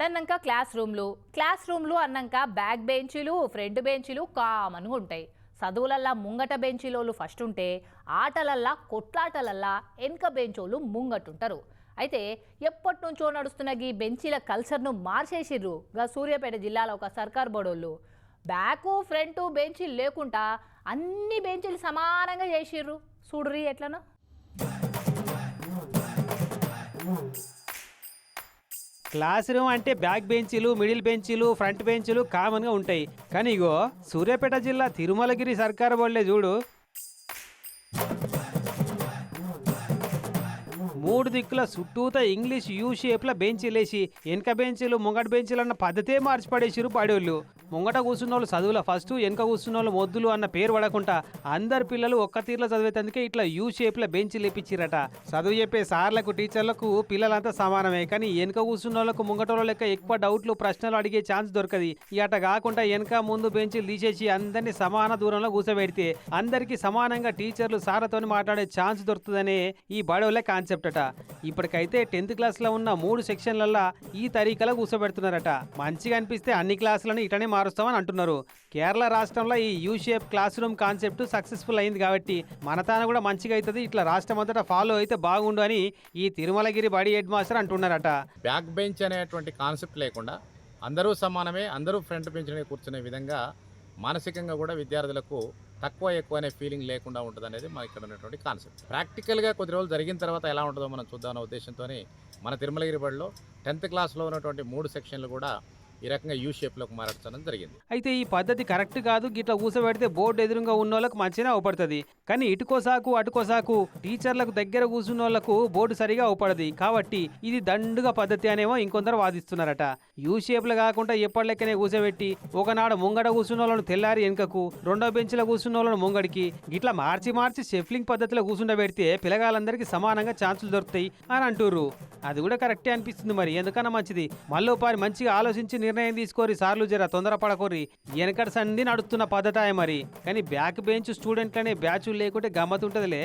అన్నాక క్లాస్ రూమ్లు అన్నాక బ్యాక్ బెంచీలు ఫ్రంట్ బెంచీలు కామన్గా ఉంటాయి. చదువులల్లా ముంగట బెంచీలోళ్ళు ఫస్ట్ ఉంటే ఆటలల్లా కొట్లాటలల్లా వెనక బెంచోళ్ళు ముంగటుంటారు. అయితే ఎప్పటి నుంచో నడుస్తున్న ఈ బెంచీల కల్చర్ను మార్చేసిర్రు గా సూర్యాపేట జిల్లాలో ఒక సర్కార్ బోర్డోళ్ళు. బ్యాకు ఫ్రంట్ బెంచీలు లేకుండా అన్ని బెంచీలు సమానంగా చేసిర్రు. చూడుర్రి ఎట్లనో. క్లాస్ రూమ్ అంటే బ్యాక్ బెంచీలు మిడిల్ బెంచీలు ఫ్రంట్ బెంచీలు కామన్గా ఉంటాయి. కానీ ఇగో సూర్యాపేట జిల్లా తిరుమలగిరి సర్కారు బోర్డులే చూడు, మూడు దిక్కుల చుట్టూత ఇంగ్లీష్ యూ షేప్ల బెంచీలేసి వెనక బెంచీలు ముంగట బెంచీలు అన్న పద్ధతే మార్చి పడేసిరు పడేళ్ళు. ముంగట కూర్చున్న వాళ్ళు చదువుల ఫస్ట్, వెనక కూర్చున్న వాళ్ళు మొద్దులు అన్న పేరు పడకుండా అందరు పిల్లలు ఒక్క తీరులో చదివేతందుకే ఇట్లా యూ షేప్ల బెంచీలు లేపించిరట. చదువు చెప్పే సార్లకు టీచర్లకు పిల్లలంతా సమానమే, కానీ వెనక కూర్చున్న వాళ్ళకు ముంగట లెక్క ఎక్కువ డౌట్లు ప్రశ్నలు అడిగే ఛాన్స్ దొరకది. ఇట కాకుండా వెనక ముందు బెంచీలు తీసేసి అందరినీ సమాన దూరంలో కూర్చోబెడితే అందరికీ సమానంగా టీచర్లు సార్లతో మాట్లాడే ఛాన్స్ దొరుకుతుందనే ఈ బడోళ్ళ కాన్సెప్ట్ అట. ఇప్పటికైతే 10th క్లాస్లో ఉన్న 3 సెక్షన్లల్లో ఈ తరీకలో కూర్చోబెడుతున్నారట. మంచిగా అనిపిస్తే అన్ని క్లాసులను ఇటనే మారుస్తామని అంటున్నారు. కేరళ రాష్ట్రంలో ఈ U shape class room concept successful అయింది కాబట్టి మన తాను కూడా మంచిగా అవుతుంది, ఇట్లా రాష్ట్రం అంతటా ఫాలో అయితే బాగుండు అని ఈ తిరుమలగిరి బడి హెడ్ మాస్టర్ అంటున్నారట. బ్యాక్ బెంచ్ అనేటువంటి కాన్సెప్ట్ లేకుండా అందరూ సమానమే, అందరూ ఫ్రంట్ బెంచ్ మీద కూర్చునే విధంగా మానసికంగా కూడా విద్యార్థులకు తక్కువ ఎక్కువ అనే ఫీలింగ్ లేకుండా ఉంటుంది అనేది మన ఇక్కడ ఉన్నటువంటి కాన్సెప్ట్. ప్రాక్టికల్గా కొద్ది రోజులు జరిగిన తర్వాత ఎలా ఉంటుందో మనం చూద్దామన్న ఉద్దేశంతో మన తిరుమలగిరి బడిలో 10th క్లాస్లో ఉన్నటువంటి 3 సెక్షన్లు కూడా ఈ రకంగా యూ షేప్లోకి మారడం జరిగింది. అయితే ఈ పద్ధతి కరెక్ట్ కాదు, గిట్లా కూర్చోబెడితే బోర్డు ఎదురుగా ఉన్న వాళ్ళకు మంచిగా అవపడుతుంది. కానీ ఇటుకోసాకు అటుకోసాకు టీచర్లకు దగ్గర కూర్చున్న వాళ్ళకు బోర్డు సరిగా అవపడది. కాబట్టి ఇది దండుగా పద్ధతి అనేమో ఇంకొందరు వాదిస్తున్నారట. యూ షేప్లు కాకుండా ఎప్పటిలెక్కనే కూర్చోబెట్టి ఒకనాడు ముంగడ కూర్చున్న వాళ్ళను తెల్లారి వెనుకకు, రెండో బెంచ్లో కూర్చున్న వాళ్ళను ముంగడికి గిట్లా మార్చి షెఫ్లింగ్ పద్ధతిలో కూర్చుండబెడితే పిల్లగాళ్ళందరికీ సమానంగా ఛాన్సులు దొరుకుతాయి అని అంటుర్రు. అది కూడా కరెక్టే అనిపిస్తుంది. మరి ఎందుకన్నా మంచిది మళ్ళీ మంచిగా ఆలోచించి నిర్ణయం తీసుకోరి సార్లు, జర తొందరపడకోరి. వెనకటి సంధి నడుస్తున్న పద్ధతి మరి. కానీ బ్యాక్ బెంచ్ స్టూడెంట్లనే బ్యాచ్ లేకుంటే గమ్మత్ ఉంటుందిలే.